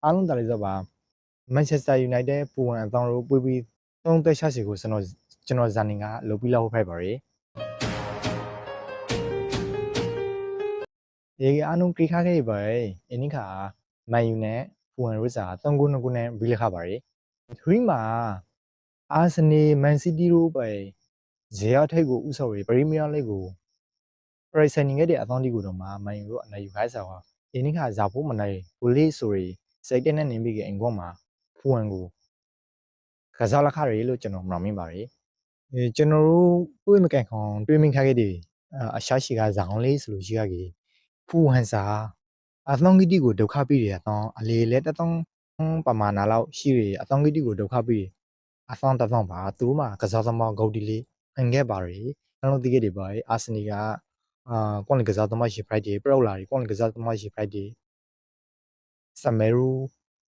အားလုံးတာလေးဆိုပါ Manchester United ပူဝင်အသောင်းတို့ပွေးပြီးသုံးသက်ရှာစီကိုကျွန်တော်ဇာနေကလုပ်ပြီးလောက်ဖိုက်ပါရယ်ဒီအားလုံးကိခါခဲ့ပါရယ်အင်းခါမန်ယူနဲ့ပူဝင်ရိုးစာ3ခု2ခုနဲ့ဘီလခပါရယ်3မှာအာဆင်နယ်မန်စီးတီးတို့ပဲဇေယျထိတ်ကိုဥဆော်ရယ်ပရီးမီးယားလိဂ်ကိုပရိဆိုင်နေခဲ့တဲ့အသောင်းတီကိုတော့မှမန်ယူတို့အနိုင်ယူခိုင်းစားပါအင်းခါဇာဖို့မနိုင်ဘူလီဆိုရီစိတ်တဲ့နဲ့နေပြီးကအင်ကွန်မှာပူဝင်ကိုကစားလက်ခရယ်လို့ကျွန်တော်မှမင်းပါရယ်ကျွန်တော်တို့တွေးမကန်ခေါင်တွေးမင်းခါခဲ့တယ်အရှာရှိကဇောင်းလေးဆိုလို့ရှိရကြီးဖူဟန်စာအသောင်းကြီးကိုဒုက္ခပြီးတယ်အသောင်းအလေလဲတသောင်းပမာဏလောက်ရှိရအသောင်းကြီးကိုဒုက္ခပြီးအသောင်းတသောင်းပါသူတို့မှာကစားသမားဂုတ်တီလေးဟန်ခဲ့ပါရယ်ကျွန်တော်သိခဲ့တယ်ပါအာဆင်နယ်ကကွန်လီကစားသမားရှိ Friday ပရောက်လာပြီကွန်လီကစားသမားရှိ Friday စမဲရူ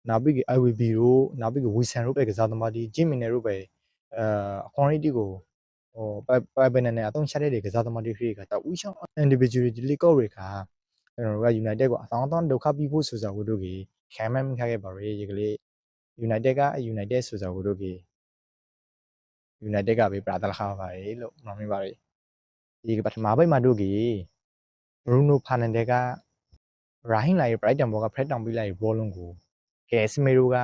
နောက်ပြီး IVB တို့နောက်ပြီးဝီဆန်တို့ပဲကစားသမားဒီဂျင်မီနယ်တို့ပဲအခွန်ရီတီကိုပိုင်ပန်နဲ့အသုံးချတဲ့ကစားသမားတွေခရီးကတော့ဦးရှောင်း individuality လေးကောက်ရခါကျွန်တော်တို့က United ကိုအသောင်းဒုက္ခပြီးဖို့ဆိုစားကိုတို့ကြီးခံမှန်းခခဲ့ပါရယ်ဒီကလေး United က United ဆိုစားကိုတို့ကြီး United ကပဲပြတာလခါပါရယ်လို့မှန်ပါရယ်ဒီပထမပိုင်းမှာတို့ကြီး Bruno Fernandes ကရာဟင်းလိုက် Brighton ဘောက Fred တောင်ပြီးလိုက်ဘောလုံးကိုကဲစမေရိုက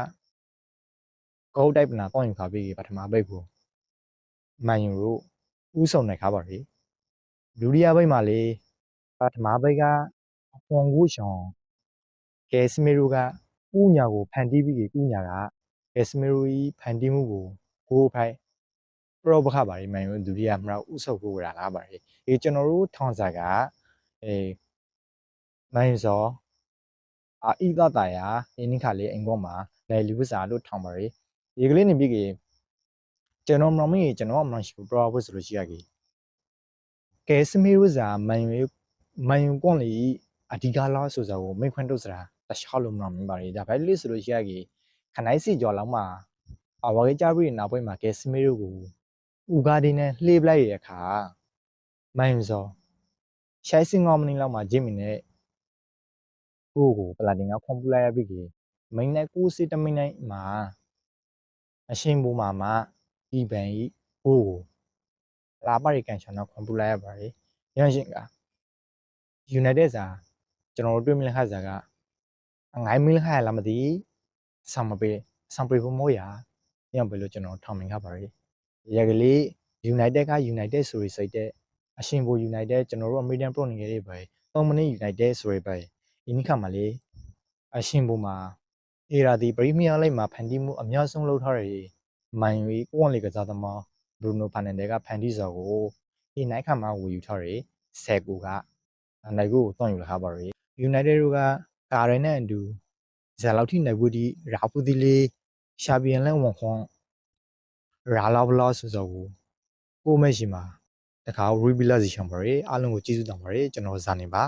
ဂိုးတိုက်ပနာတောင်းယူခါပြီးပထမပိတ်ကိုမန်ယူတို့ဥဆောင်နိုင်ခါပါရယ်ဒုတိယပိတ်မှာလေပထမပိတ်ကအပွန်ကိုရှောင်းကဲစမေရိုကဥညာကိုဖန်တီးပြီးဥညာကကဲစမေရိုကြီးဖန်တီးမှုကိုဂိုးဖိုက်ပရောပခပါရယ်မန်ယူဒုတိယမှာဥဆောင်ကိုရလာပါရယ်ဒီကျွန်တော်တို့ထောင်စာကမန်ယူစောအီးသားတာယာအင်းခါလေးအင်ကောမှာနယ်လူပစာလို့ထောင်ပါရယ်ဒီကလေးနေပြီးကြီးကျွန်တော်မရှိဘူးပရောဖို့ဆိုလို့ရှိရကြီးကဲစမေရိုစာမန်ယူကွန်လီအဒီကာလာဆိုစားကိုမိခွန်းတို့စရာတခြားလို့မမြင်ပါရယ်ဒါပဲလေးဆိုလို့ရှိရကြီးခနိုင်စီကြော်လောက်မှာအဝါကြီးကြပြီးနောက်ပိုင်းမှာကဲစမေရိုကိုဥကာဒီနဲ့လှေးပလိုက်ရတဲ့အခါမန်ယူစောရှိုင်းစင်ငေါမနီလောက်မှာဂျင်မီနဲ့ကိုပလာတင်ကခွန်ပူလိုက်ရပြီကြီးမိန်နဲ့ကိုစီတမိန်နိုင်မှာအရှင်ဘူမှာဒီဘန်ကြီးကိုလာပါရီကန်ချန်တော့ခွန်ပူလိုက်ရပါရယ်ရရှင်က United စာကျွန်တော်တို့တွေ့မြင်ခါစားကငိုင်းမီလခါရလားမသိဆောင်မပေးဆောင်ပေးဖို့မို့ရညံပဲလို့ကျွန်တော်ထောင်မြင်ခါပါရယ်ရကလေး United က United ဆိုရစိတ်တဲ့အရှင်ဘူ United ကျွန်တော်တို့ American Pro နေခဲ့တဲ့ပဲ3မိနစ် United ဆိုရပဲဒီနေ့ခါမှာလေအရှင်ဘူမှာအေရာဒီပရီးမီးယားလိဂ်မှာဖန်တီးမှုအများဆုံးလုပ်ထားတယ်မန်ယူကွန်လီကစားသမားဘရူနိုဖာနန်ဒဲကဖန်တီးစော်ကိုဒီနိုင်ခါမှာဝယ်ယူထားတယ်ဆယ်ကူကနိုင်ကိုတွန့်ယူလာပါရယ် United တို့ကကာရနဲ့အတူဇာလောက်ထိနိုင်ဘူးဒီရာဖူဒီလေးရှာပီယန်လဲဝန်ခွန်ရာလာဘလာဆိုစော်ကိုမဲ့ရှိမှာတခါ revelation ပါရယ်အားလုံးကိုကျေးဇူးတောင်းပါရယ်ကျွန်တော်ဇာနေပါ